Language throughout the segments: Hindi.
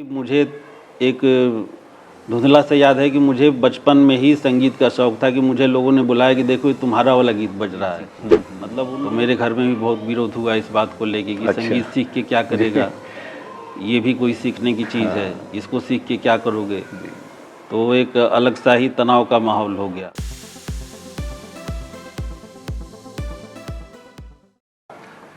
मुझे एक धुंधला से याद है कि मुझे बचपन में ही संगीत का शौक़ था कि मुझे लोगों ने बुलाया कि देखो ये तुम्हारा वाला गीत बज रहा है। मतलब तो मेरे घर में भी बहुत विरोध हुआ इस बात को लेके कि संगीत सीख के क्या करेगा, ये भी कोई सीखने की चीज़ है, इसको सीख के क्या करोगे। तो एक अलग सा ही तनाव का माहौल हो गया।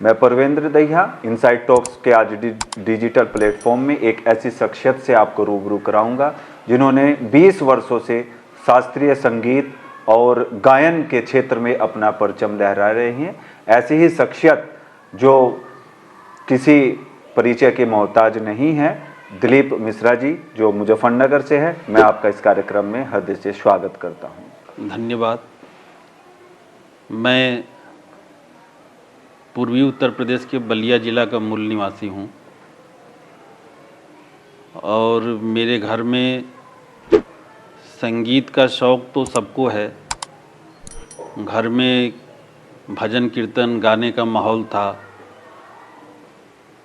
मैं परवेंद्र दहिया इनसाइड टॉक्स के आज डिजिटल प्लेटफॉर्म में एक ऐसी शख्सियत से आपको रूबरू कराऊंगा जिन्होंने 20 वर्षों से शास्त्रीय संगीत और गायन के क्षेत्र में अपना परचम लहरा रहे हैं। ऐसी ही शख्सियत जो किसी परिचय के मोहताज नहीं है, दिलीप मिश्रा जी, जो मुजफ्फरनगर से है। मैं आपका इस कार्यक्रम में हृदय से स्वागत करता हूं। धन्यवाद। मैं पूर्वी उत्तर प्रदेश के बलिया जिला का मूल निवासी हूँ और मेरे घर में संगीत का शौक़ तो सबको है। घर में भजन कीर्तन गाने का माहौल था,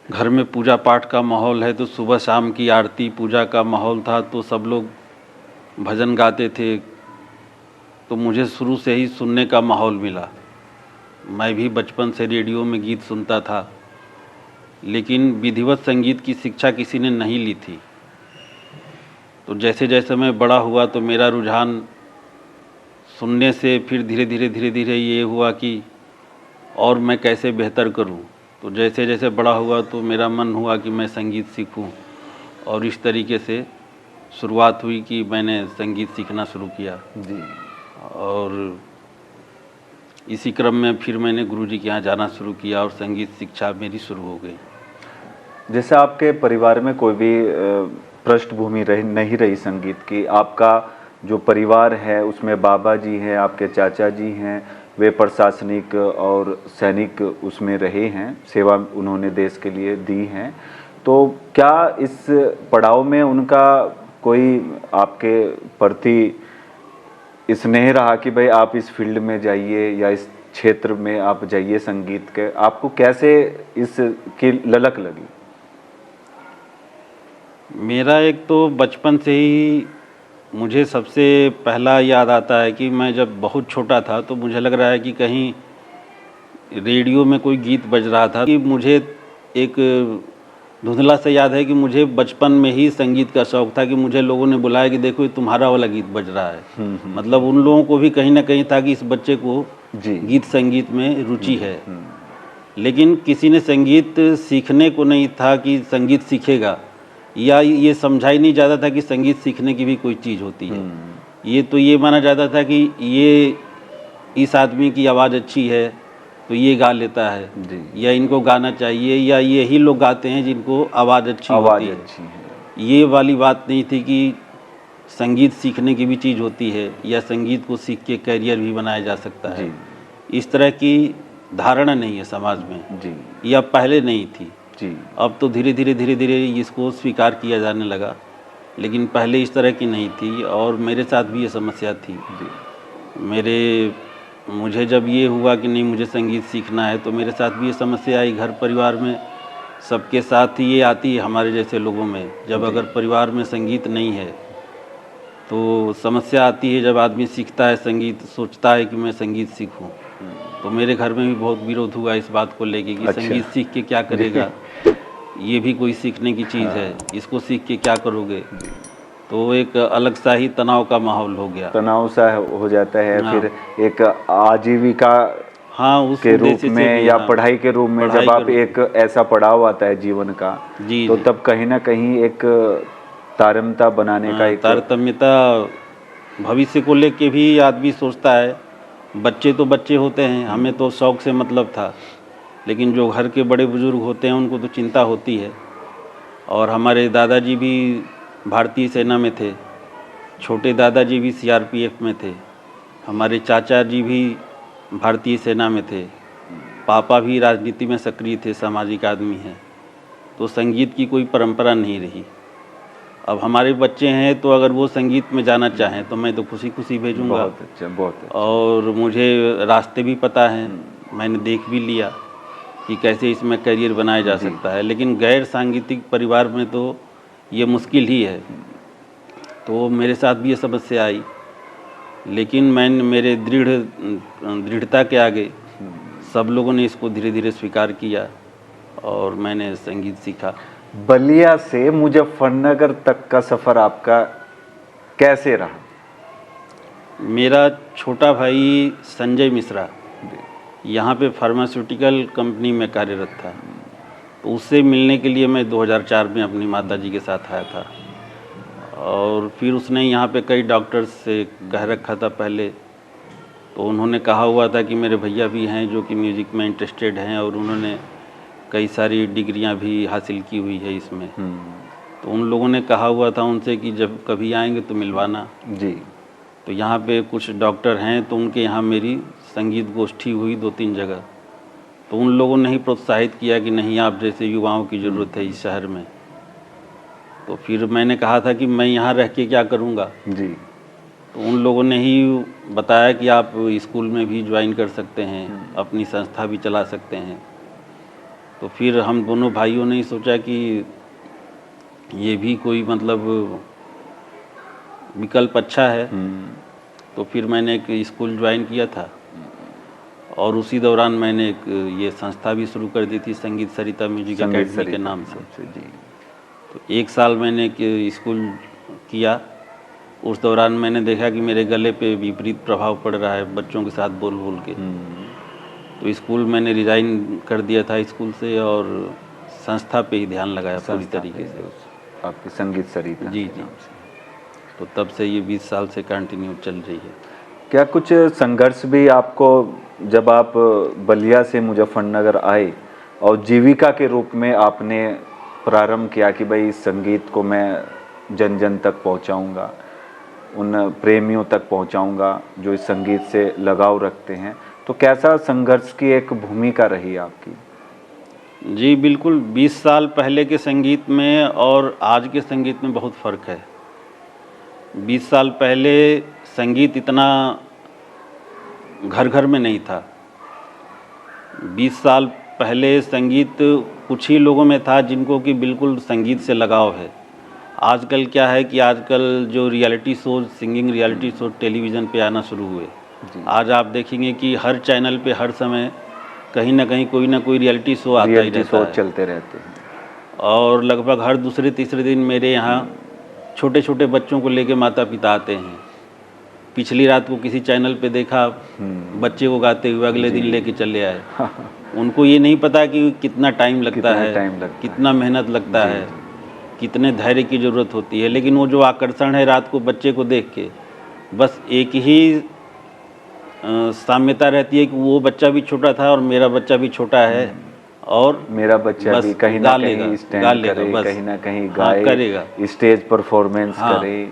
घर में पूजा पाठ का माहौल है तो सुबह शाम की आरती पूजा का माहौल था, तो सब लोग भजन गाते थे। तो मुझे शुरू से ही सुनने का माहौल मिला। मैं भी बचपन से रेडियो में गीत सुनता था, लेकिन विधिवत संगीत की शिक्षा किसी ने नहीं ली थी। तो जैसे जैसे मैं बड़ा हुआ तो मेरा रुझान सुनने से फिर धीरे धीरे ये हुआ कि और मैं कैसे बेहतर करूं। तो जैसे जैसे बड़ा हुआ तो मेरा मन हुआ कि मैं संगीत सीखूं, और इस तरीके से शुरुआत हुई कि मैंने संगीत सीखना शुरू किया जी। और इसी क्रम में फिर मैंने गुरुजी के यहाँ जाना शुरू किया और संगीत शिक्षा मेरी शुरू हो गई। जैसे आपके परिवार में कोई भी पृष्ठभूमि नहीं रही संगीत की, आपका जो परिवार है उसमें बाबा जी हैं, आपके चाचा जी हैं, वे प्रशासनिक और सैनिक उसमें रहे हैं, सेवा उन्होंने देश के लिए दी हैं। तो क्या इस पड़ाव में उनका कोई आपके प्रति स्नेह रहा कि भाई आप इस फील्ड में जाइए या इस क्षेत्र में आप जाइए संगीत के? आपको कैसे इसकी ललक लगी? मेरा एक तो बचपन से ही मुझे सबसे पहला याद आता है कि मैं जब बहुत छोटा था तो मुझे लग रहा है कि कहीं रेडियो में कोई गीत बज रहा था कि मुझे एक धुंधला से याद है कि मुझे बचपन में ही संगीत का शौक़ था कि मुझे लोगों ने बुलाया कि देखो ये तुम्हारा वाला गीत बज रहा है। मतलब उन लोगों को भी कहीं ना कहीं था कि इस बच्चे को गीत संगीत में रुचि है, लेकिन किसी ने संगीत सीखने को नहीं था कि संगीत सीखेगा, या ये समझा ही नहीं जाता था कि संगीत सीखने की भी कोई चीज़ होती है। ये तो ये माना जाता था कि ये इस आदमी की आवाज़ अच्छी है तो ये गा लेता है जी। या इनको गाना चाहिए, या यही लोग गाते हैं जिनको आवाज़ अच्छी है। ये वाली बात नहीं थी कि संगीत सीखने की भी चीज़ होती है या संगीत को सीख के करियर भी बनाया जा सकता है जी। इस तरह की धारणा नहीं है समाज में जी। या पहले नहीं थी जी। अब तो धीरे धीरे इसको स्वीकार किया जाने लगा, लेकिन पहले इस तरह की नहीं थी। और मेरे साथ भी ये समस्या थी जी। मुझे जब ये हुआ कि नहीं मुझे संगीत सीखना है तो मेरे साथ भी ये समस्या आई। घर परिवार में सबके साथ ही ये आती है हमारे जैसे लोगों में। जब अगर परिवार में संगीत नहीं है तो समस्या आती है। जब आदमी सीखता है संगीत, सोचता है कि मैं संगीत सीखूं, तो मेरे घर में भी बहुत विरोध हुआ इस बात को लेके कि संगीत सीख के क्या करेगा, ये भी कोई सीखने की चीज़ है, इसको सीख के क्या करोगे। तो एक अलग सा ही तनाव का माहौल हो गया, तनाव सा हो जाता है। फिर एक आजीविका उसके रूप में या पढ़ाई के रूप में जब आप एक ऐसा पड़ाव आता है जीवन का तो तब कहीं ना कहीं एक तारतम्यता बनाने का एक तारतम्यता भविष्य को लेके भी आदमी सोचता है। बच्चे तो बच्चे होते हैं, हमें तो शौक़ से मतलब था, लेकिन जो घर के बड़े बुजुर्ग होते हैं उनको तो चिंता होती है। और हमारे दादाजी भी भारतीय सेना में थे, छोटे दादाजी भी सीआरपीएफ में थे, हमारे चाचा जी भी भारतीय सेना में थे, पापा भी राजनीति में सक्रिय थे, सामाजिक आदमी हैं। तो संगीत की कोई परंपरा नहीं रही। अब हमारे बच्चे हैं तो अगर वो संगीत में जाना चाहें तो मैं तो खुशी खुशी भेजूँगा। बहुत अच्छा। और मुझे रास्ते भी पता हैं, मैंने देख भी लिया कि कैसे इसमें करियर बनाया जा सकता है। लेकिन गैर सांगीतिक परिवार में तो ये मुश्किल ही है। तो मेरे साथ भी ये समस्या आई, लेकिन मेरे दृढ़ता के आगे सब लोगों ने इसको धीरे धीरे स्वीकार किया और मैंने संगीत सीखा। बलिया से मुजफ्फरनगर तक का सफ़र आपका कैसे रहा? मेरा छोटा भाई संजय मिश्रा यहाँ पे फार्मास्यूटिकल कंपनी में कार्यरत था, तो उससे मिलने के लिए मैं 2004 में अपनी माताजी के साथ आया था। और फिर उसने यहाँ पे कई डॉक्टर्स से कह रखा था पहले, तो उन्होंने कहा हुआ था कि मेरे भैया भी हैं जो कि म्यूज़िक में इंटरेस्टेड हैं और उन्होंने कई सारी डिग्रियां भी हासिल की हुई है इसमें। तो उन लोगों ने कहा हुआ था उनसे कि जब कभी आएंगे तो मिलवाना जी। तो यहाँ पे कुछ डॉक्टर हैं, तो उनके यहाँ मेरी संगीत गोष्ठी हुई 2-3 जगह। तो उन लोगों ने ही प्रोत्साहित किया कि नहीं, आप जैसे युवाओं की ज़रूरत है इस शहर में। तो फिर मैंने कहा था कि मैं यहाँ रह के क्या करूँगा जी। तो उन लोगों ने ही बताया कि आप स्कूल में भी ज्वाइन कर सकते हैं, अपनी संस्था भी चला सकते हैं। तो फिर हम दोनों भाइयों ने ही सोचा कि ये भी कोई मतलब विकल्प अच्छा है। तो फिर मैंने एक स्कूल ज्वाइन किया था और उसी दौरान मैंने एक ये संस्था भी शुरू कर दी थी, संगीत सरिता म्यूजिक अकेडमी के नाम से। जी। तो 1 साल मैंने स्कूल किया। उस दौरान मैंने देखा कि मेरे गले पे विपरीत प्रभाव पड़ रहा है बच्चों के साथ बोल बोल के। तो स्कूल मैंने रिज़ाइन कर दिया था स्कूल से और संस्था पे ही ध्यान लगाया पूरी तरीके से। आपकी संगीत सरिता जी जी। तो तब से ये 20 साल से कंटिन्यू चल रही है। क्या कुछ संघर्ष भी आपको, जब आप बलिया से मुजफ्फरनगर आए और जीविका के रूप में आपने प्रारंभ किया कि भाई इस संगीत को मैं जन जन तक पहुंचाऊंगा, उन प्रेमियों तक पहुंचाऊंगा जो इस संगीत से लगाव रखते हैं, तो कैसा संघर्ष की एक भूमिका रही आपकी? जी बिल्कुल, 20 साल पहले के संगीत में और आज के संगीत में बहुत फ़र्क है। 20 साल पहले संगीत इतना घर घर में नहीं था। 20 साल पहले संगीत कुछ ही लोगों में था जिनको कि बिल्कुल संगीत से लगाव है। आजकल क्या है कि आजकल जो reality show, singing reality show television पे आना शुरू हुए। आज आप देखेंगे कि हर चैनल पे हर समय कहीं ना कहीं कोई ना कोई रियलिटी शो आता ही रहता है, चलते रहते हैं। और लगभग हर दूसरे तीसरे दिन मेरे यहाँ छोटे छोटे बच्चों को लेके माता पिता आते हैं। पिछली रात को किसी चैनल पे देखा बच्चे को गाते हुए, अगले दिन लेके चले आए। उनको ये नहीं पता कि कितना टाइम लगता है, कितना मेहनत लगता है, कितने धैर्य की ज़रूरत होती है, लेकिन वो जो आकर्षण है रात को बच्चे को देख के, बस एक ही साम्यता रहती है कि वो बच्चा भी छोटा था और मेरा बच्चा भी छोटा है और मेरा बच्चा भी कहीं ना कहीं स्टैंड करे, कहीं ना कहीं गाए, करेगा, स्टेज परफॉर्मेंस करे।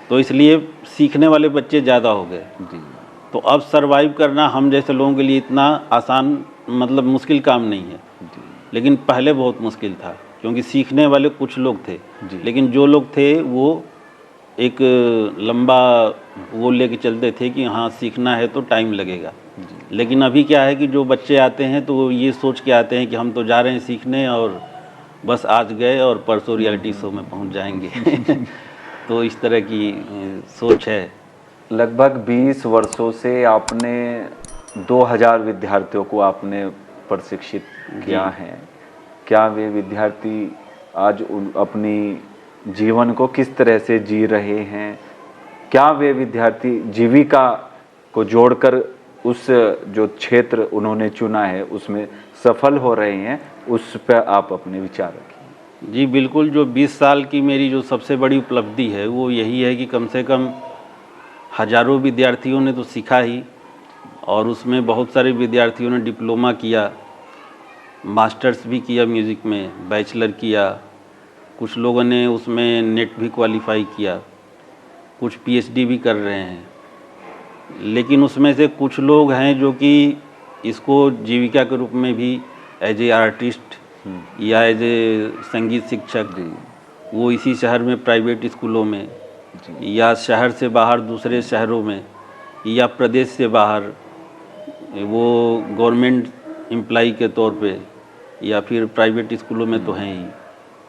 तो इसलिए सीखने वाले बच्चे ज़्यादा हो गए। तो अब सरवाइव करना हम जैसे लोगों के लिए इतना आसान, मतलब मुश्किल काम नहीं है। लेकिन पहले बहुत मुश्किल था क्योंकि सीखने वाले कुछ लोग थे, लेकिन जो लोग थे वो एक लंबा वो लेके चलते थे कि हाँ सीखना है तो टाइम लगेगा। लेकिन अभी क्या है कि जो बच्चे आते हैं तो वो ये सोच के आते हैं कि हम तो जा रहे हैं सीखने और बस आज गए और परसों रियलिटी शो में पहुंच जाएंगे। तो इस तरह की सोच है। लगभग 20 वर्षों से आपने 2000 विद्यार्थियों को आपने प्रशिक्षित किया है। क्या वे विद्यार्थी आज अपनी जीवन को किस तरह से जी रहे हैं? क्या वे विद्यार्थी जीविका को जोड़कर उस जो क्षेत्र उन्होंने चुना है उसमें सफल हो रहे हैं? उस पर आप अपने विचार रखिए। जी बिल्कुल, जो 20 साल की मेरी जो सबसे बड़ी उपलब्धि है वो यही है कि कम से कम हज़ारों विद्यार्थियों ने तो सीखा ही, और उसमें बहुत सारे विद्यार्थियों ने डिप्लोमा किया, मास्टर्स भी किया म्यूज़िक में, बैचलर किया, कुछ लोगों ने उसमें नेट भी क्वालिफाई किया, कुछ पीएचडी भी कर रहे हैं। लेकिन उसमें से कुछ लोग हैं जो कि इसको जीविका के रूप में भी एज ए आर्टिस्ट या एज ए संगीत शिक्षक वो इसी शहर में प्राइवेट स्कूलों में या शहर से बाहर दूसरे शहरों में या प्रदेश से बाहर वो गवर्नमेंट एम्प्लॉई के तौर पे या फिर प्राइवेट स्कूलों में तो हैं ही।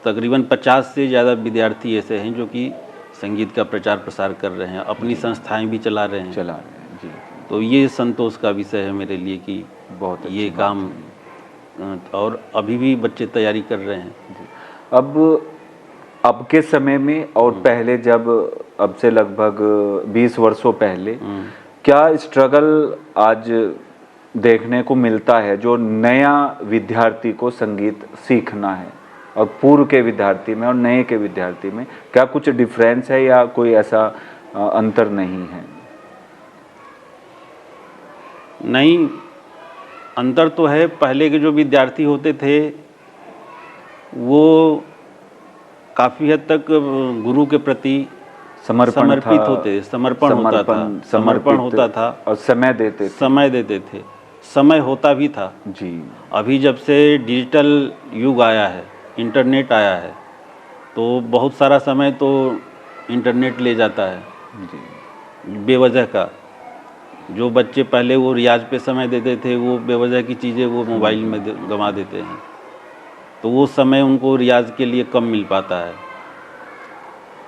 तकरीबन 50 से ज़्यादा विद्यार्थी ऐसे हैं जो कि संगीत का प्रचार प्रसार कर रहे हैं, अपनी संस्थाएं भी चला रहे हैं। जी। तो ये संतोष का विषय है मेरे लिए कि बहुत अच्छी ये बात काम और अभी भी बच्चे तैयारी कर रहे हैं। जी। अब के समय में और पहले, जब अब से लगभग 20 वर्षों पहले, क्या स्ट्रगल आज देखने को मिलता है जो नया विद्यार्थी को संगीत सीखना है, और पूर्व के विद्यार्थी में और नए के विद्यार्थी में क्या कुछ डिफरेंस है या कोई ऐसा अंतर नहीं है? नहीं, अंतर तो है। पहले के जो विद्यार्थी होते थे वो काफ़ी हद तक गुरु के प्रति समर्पित होते, समर्पण होता था और समय देते थे। समय होता भी था जी। अभी जब से डिजिटल युग आया है, इंटरनेट आया है, तो बहुत सारा समय तो इंटरनेट ले जाता है जी। बेवजह का। जो बच्चे पहले वो रियाज पे समय देते थे, वो बेवजह की चीज़ें वो मोबाइल में गंवा देते हैं, तो वो समय उनको रियाज के लिए कम मिल पाता है,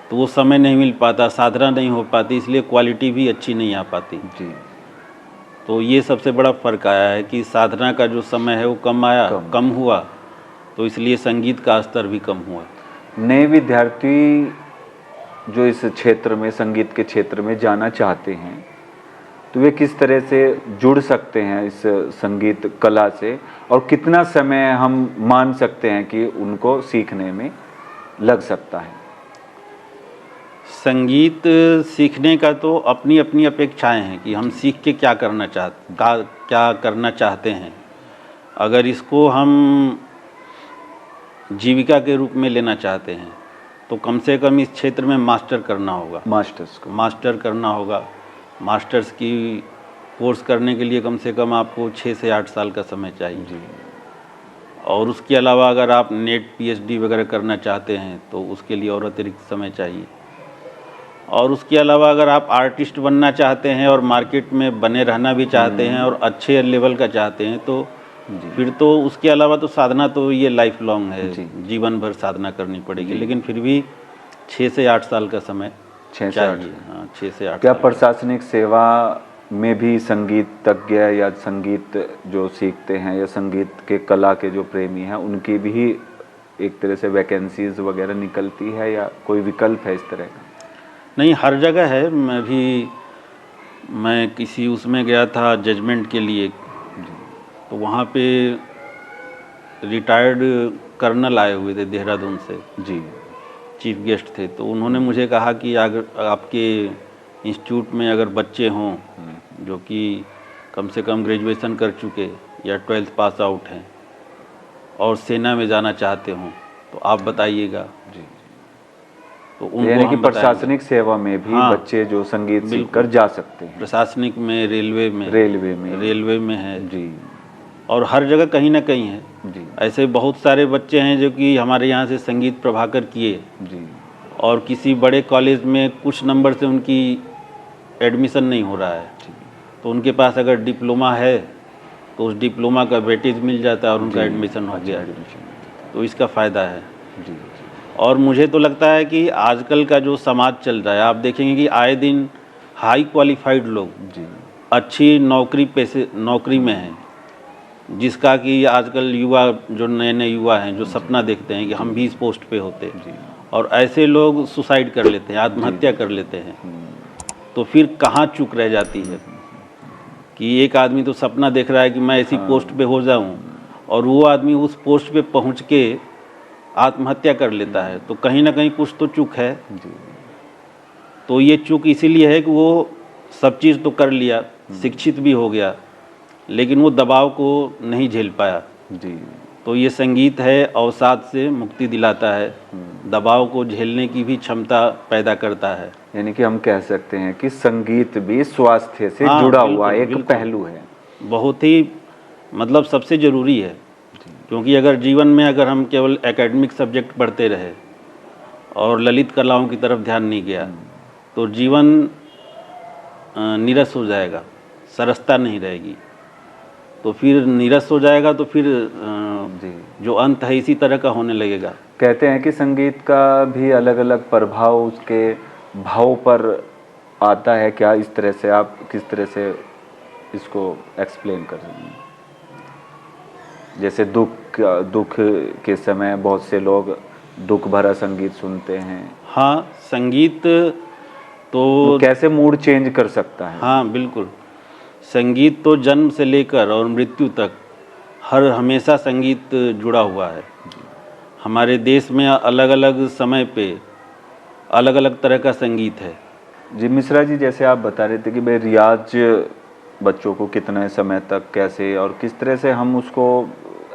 तो वो समय नहीं मिल पाता, साधना नहीं हो पाती, इसलिए क्वालिटी भी अच्छी नहीं आ पाती जी। तो ये सबसे बड़ा फ़र्क आया है कि साधना का जो समय है वो कम हुआ, तो इसलिए संगीत का स्तर भी कम हुआ। नए विद्यार्थी जो इस क्षेत्र में, संगीत के क्षेत्र में जाना चाहते हैं, तो वे किस तरह से जुड़ सकते हैं इस संगीत कला से, और कितना समय हम मान सकते हैं कि उनको सीखने में लग सकता है? संगीत सीखने का तो अपनी अपनी अपेक्षाएं हैं कि हम सीख के क्या करना चाहते हैं। अगर इसको हम जीविका के रूप में लेना चाहते हैं तो कम से कम इस क्षेत्र में मास्टर करना होगा, मास्टर करना होगा। मास्टर्स की कोर्स करने के लिए कम से कम आपको 6 से 8 साल का समय चाहिए जी। और उसके अलावा अगर आप नेट पीएचडी वगैरह करना चाहते हैं तो उसके लिए और अतिरिक्त समय चाहिए। और उसके अलावा अगर आप आर्टिस्ट बनना चाहते हैं और मार्केट में बने रहना भी चाहते हैं और अच्छे लेवल का चाहते हैं तो फिर तो उसके अलावा तो साधना तो ये लाइफ लॉन्ग है, जीवन भर साधना करनी पड़ेगी, लेकिन फिर भी 6 से 8 साल का समय चाहिए। हाँ, 6 से 8। क्या प्रशासनिक सेवा में भी संगीतज्ञ या संगीत जो सीखते हैं या संगीत के कला के जो प्रेमी हैं उनकी भी एक तरह से वैकेंसीज वगैरह निकलती है, या कोई विकल्प है इस तरह का? नहीं, हर जगह है। मैं किसी उसमें गया था जजमेंट के लिए, तो वहाँ पे रिटायर्ड कर्नल आए हुए थे देहरादून से जी, चीफ गेस्ट थे। तो उन्होंने मुझे कहा कि अगर आपके इंस्टीट्यूट में अगर बच्चे हों जो कि कम से कम ग्रेजुएशन कर चुके या 12th पास आउट हैं और सेना में जाना चाहते हों तो आप बताइएगा जी। तो उनको यानी कि प्रशासनिक सेवा में भी बच्चे जो संगीत सीखकर जा सकते हैं। प्रशासनिक में, रेलवे में है जी, और हर जगह कहीं ना कहीं है जी। ऐसे बहुत सारे बच्चे हैं जो कि हमारे यहाँ से संगीत प्रभाकर किए जी, और किसी बड़े कॉलेज में कुछ नंबर से उनकी एडमिशन नहीं हो रहा है, तो उनके पास अगर डिप्लोमा है तो उस डिप्लोमा का वेटेज मिल जाता है और उनका एडमिशन हो गया, तो इसका फ़ायदा है जी। और मुझे तो लगता है कि आजकल का जो समाज चल रहा है, आप देखेंगे कि आए दिन हाई क्वालिफाइड लोग जी अच्छी नौकरी में हैं, जिसका कि आजकल युवा जो नए युवा हैं जो सपना देखते हैं कि हम भी इस पोस्ट पे होते, और ऐसे लोग सुसाइड कर लेते हैं, आत्महत्या कर लेते हैं। तो फिर कहाँ चूक रह जाती है कि एक आदमी तो सपना देख रहा है कि मैं ऐसी पोस्ट पे हो जाऊं और वो आदमी उस पोस्ट पे पहुंच के आत्महत्या कर लेता है, तो कहीं ना कहीं कुछ तो चूक है। तो ये चूक इसीलिए है कि वो सब चीज़ तो कर लिया, शिक्षित भी हो गया, लेकिन वो दबाव को नहीं झेल पाया जी। तो ये संगीत है अवसाद से मुक्ति दिलाता है, दबाव को झेलने की भी क्षमता पैदा करता है। यानी कि हम कह सकते हैं कि संगीत भी स्वास्थ्य से जुड़ा हुआ एक पहलू है, बहुत ही मतलब सबसे ज़रूरी है। क्योंकि अगर जीवन में अगर हम केवल एकेडमिक सब्जेक्ट पढ़ते रहे और ललित कलाओं की तरफ ध्यान नहीं गया तो जीवन नीरस हो जाएगा, सरसता नहीं रहेगी। तो फिर नीरस हो जाएगा तो फिर जी। जो अंत है इसी तरह का होने लगेगा। कहते हैं कि संगीत का भी अलग अलग प्रभाव उसके भाव पर आता है, क्या इस तरह से आप किस तरह से इसको एक्सप्लेन कर रहे हैं? जैसे दुख के समय बहुत से लोग दुख भरा संगीत सुनते हैं, हाँ, संगीत तो वो कैसे मूड चेंज कर सकता है? हाँ बिल्कुल, संगीत तो जन्म से लेकर और मृत्यु तक हर हमेशा संगीत जुड़ा हुआ है। हमारे देश में अलग अलग समय पे अलग अलग तरह का संगीत है। जी मिश्रा जी, जैसे आप बता रहे थे कि भाई रियाज बच्चों को कितने समय तक कैसे और किस तरह से हम उसको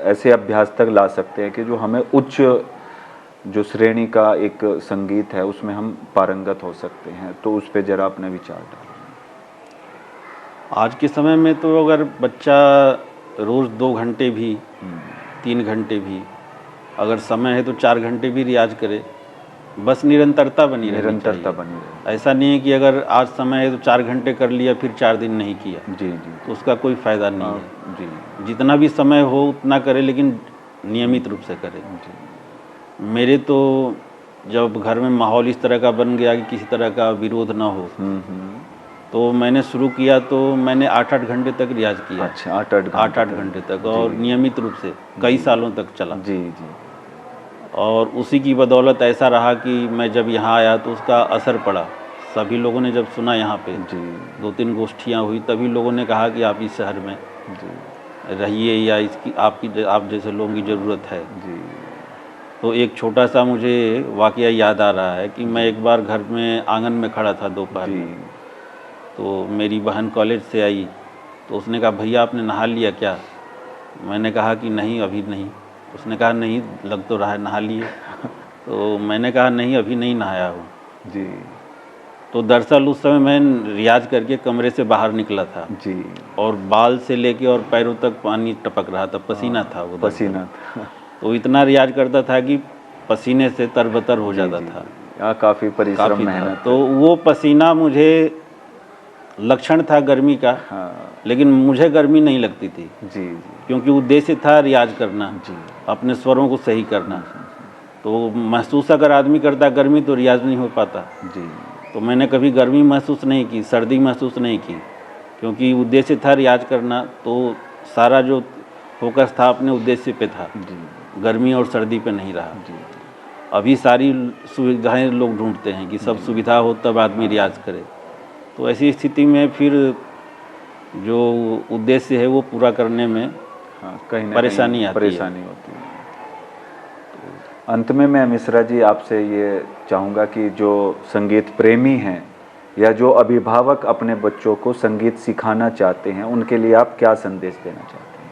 ऐसे अभ्यास तक ला सकते हैं कि जो हमें उच्च जो श्रेणी का एक संगीत है उसमें हम पारंगत हो सकते हैं, तो उस पे जरा अपने विचार डालें। आज के समय में तो अगर बच्चा रोज़ 2 घंटे भी 3 घंटे भी अगर समय है तो 4 घंटे भी रियाज करे, बस निरंतरता बनी रहनी निरंतरता चाहिए। बनी रहे। ऐसा नहीं है कि अगर आज समय है तो 4 घंटे कर लिया फिर 4 दिन नहीं किया, जी जी तो उसका कोई फ़ायदा नहीं है। जी जितना भी समय हो उतना करे, लेकिन नियमित रूप से करे। जी। मेरे तो जब घर में माहौल इस तरह का बन गया कि किसी तरह का विरोध ना हो, तो मैंने शुरू किया तो मैंने 8-8 घंटे तक रियाज किया। अच्छा, 8-8 8-8 घंटे तक, और नियमित रूप से कई सालों तक चला। जी जी। और उसी की बदौलत ऐसा रहा कि मैं जब यहाँ आया तो उसका असर पड़ा। सभी लोगों ने जब सुना यहाँ पे जी 2-3 गोष्ठियाँ हुई, तभी लोगों ने कहा कि आप इस शहर में जी रहिए या इसकी आप जैसे लोगों की ज़रूरत है। जी तो एक छोटा सा मुझे वाक़या याद आ रहा है कि मैं एक बार घर में आंगन में खड़ा था दोपहर में, तो मेरी बहन कॉलेज से आई, तो उसने कहा भैया आपने नहा लिया क्या? मैंने कहा कि नहीं अभी नहीं। उसने कहा नहीं लग तो रहा है नहा लिए। तो मैंने कहा नहीं अभी नहीं नहाया हूँ। जी तो दरअसल उस समय मैं रियाज करके कमरे से बाहर निकला था जी। और बाल से लेके और पैरों तक पानी टपक रहा था, पसीना था वो दरअसल। पसीना था। तो इतना रियाज करता था कि पसीने से तरबतर हो जाता था। काफ़ी परिश्रम काफ़ी था। मेहनत। तो वो पसीना मुझे लक्षण था गर्मी का, हाँ लेकिन मुझे गर्मी नहीं लगती थी, जी जी क्योंकि उद्देश्य था रियाज करना, जी अपने स्वरों को सही करना। तो महसूस अगर आदमी करता गर्मी तो रियाज नहीं हो पाता। जी तो मैंने कभी गर्मी महसूस नहीं की, सर्दी महसूस नहीं की, क्योंकि उद्देश्य था रियाज करना। तो सारा जो फोकस था अपने उद्देश्य पे था, जी गर्मी और सर्दी पे नहीं रहा। जी। अभी सारी सुविधाएं लोग ढूंढते हैं कि सब सुविधा हो तब आदमी रियाज करे। तो ऐसी स्थिति में फिर जो उद्देश्य है वो पूरा करने में हाँ, कहीं ना परेशानी कहीं आती परेशानी होती है। अंत में मैं मिश्रा जी आपसे ये चाहूँगा कि जो संगीत प्रेमी हैं या जो अभिभावक अपने बच्चों को संगीत सिखाना चाहते हैं, उनके लिए आप क्या संदेश देना चाहते हैं?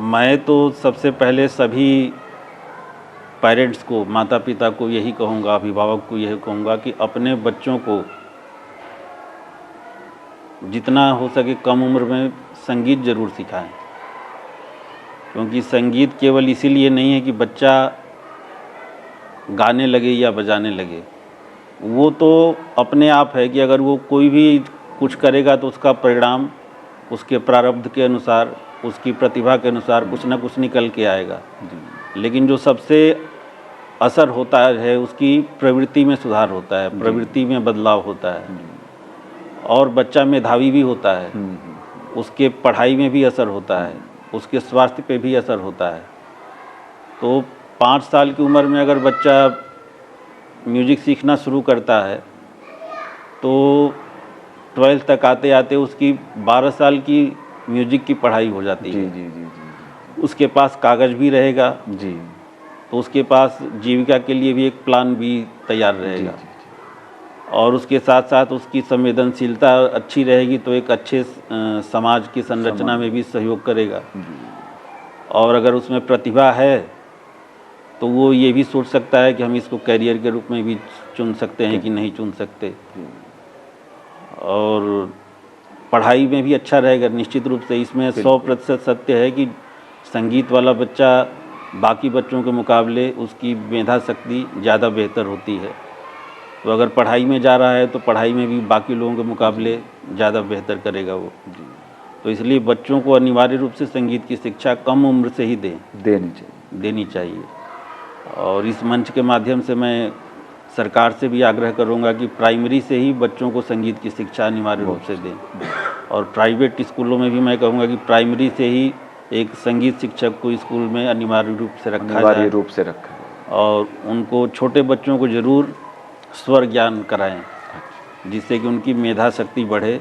मैं तो सबसे पहले सभी पेरेंट्स को, माता पिता को यही कहूँगा, अभिभावक को यही कहूँगा कि अपने बच्चों को जितना हो सके कम उम्र में संगीत ज़रूर सिखाएं, क्योंकि संगीत केवल इसीलिए नहीं है कि बच्चा गाने लगे या बजाने लगे। वो तो अपने आप है कि अगर वो कोई भी कुछ करेगा तो उसका परिणाम उसके प्रारब्ध के अनुसार, उसकी प्रतिभा के अनुसार कुछ ना कुछ निकल के आएगा। लेकिन जो सबसे असर होता है उसकी प्रवृत्ति में सुधार होता है, प्रवृत्ति में बदलाव होता है, और बच्चा मेधावी भी होता है, उसके पढ़ाई में भी असर होता है, उसके स्वास्थ्य पे भी असर होता है। तो 5 साल की उम्र में अगर बच्चा म्यूज़िक सीखना शुरू करता है तो 12th तक आते आते उसकी 12 साल की म्यूज़िक की पढ़ाई हो जाती है। जी जी जी जी। उसके पास कागज़ भी रहेगा जी तो उसके पास जीविका के लिए भी एक प्लान भी तैयार रहेगा। और उसके साथ साथ उसकी संवेदनशीलता अच्छी रहेगी तो एक अच्छे समाज की संरचना में भी सहयोग करेगा। और अगर उसमें प्रतिभा है तो वो ये भी सोच सकता है कि हम इसको करियर के रूप में भी चुन सकते हैं कि नहीं चुन सकते। और पढ़ाई में भी अच्छा रहेगा निश्चित रूप से। इसमें 100% सत्य है कि संगीत वाला बच्चा बाकी बच्चों के मुकाबले उसकी मेधा शक्ति ज़्यादा बेहतर होती है। तो अगर पढ़ाई में जा रहा है तो पढ़ाई में भी बाकी लोगों के मुकाबले ज़्यादा बेहतर करेगा वो। तो इसलिए बच्चों को अनिवार्य रूप से संगीत की शिक्षा कम उम्र से ही देनी चाहिए। और इस मंच के माध्यम से मैं सरकार से भी आग्रह करूंगा कि प्राइमरी से ही बच्चों को संगीत की शिक्षा अनिवार्य रूप से दें। और प्राइवेट स्कूलों में भी मैं कहूँगा कि प्राइमरी से ही एक संगीत शिक्षक को स्कूल में अनिवार्य रूप से रखा जाए और उनको छोटे बच्चों को ज़रूर स्वर ज्ञान कराएं, जिससे कि उनकी मेधा शक्ति बढ़े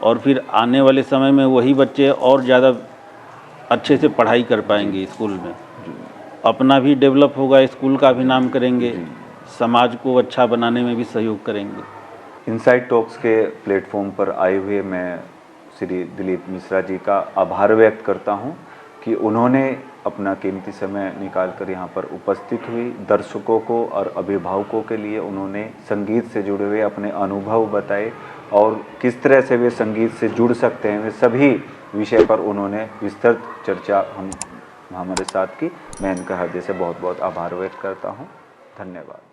और फिर आने वाले समय में वही बच्चे और ज़्यादा अच्छे से पढ़ाई कर पाएंगे स्कूल में, अपना भी डेवलप होगा, स्कूल का भी नाम करेंगे, समाज को अच्छा बनाने में भी सहयोग करेंगे। इनसाइड टॉक्स के प्लेटफॉर्म पर आए हुए मैं श्री दिलीप मिश्रा जी का आभार व्यक्त करता हूं कि उन्होंने अपना कीमती समय निकालकर यहाँ पर उपस्थित हुई, दर्शकों को और अभिभावकों के लिए उन्होंने संगीत से जुड़े हुए अपने अनुभव बताए और किस तरह से वे संगीत से जुड़ सकते हैं, वे सभी विषय पर उन्होंने विस्तृत चर्चा हमारे साथ की। मैं इनका हृदय से बहुत बहुत आभार व्यक्त करता हूँ। धन्यवाद।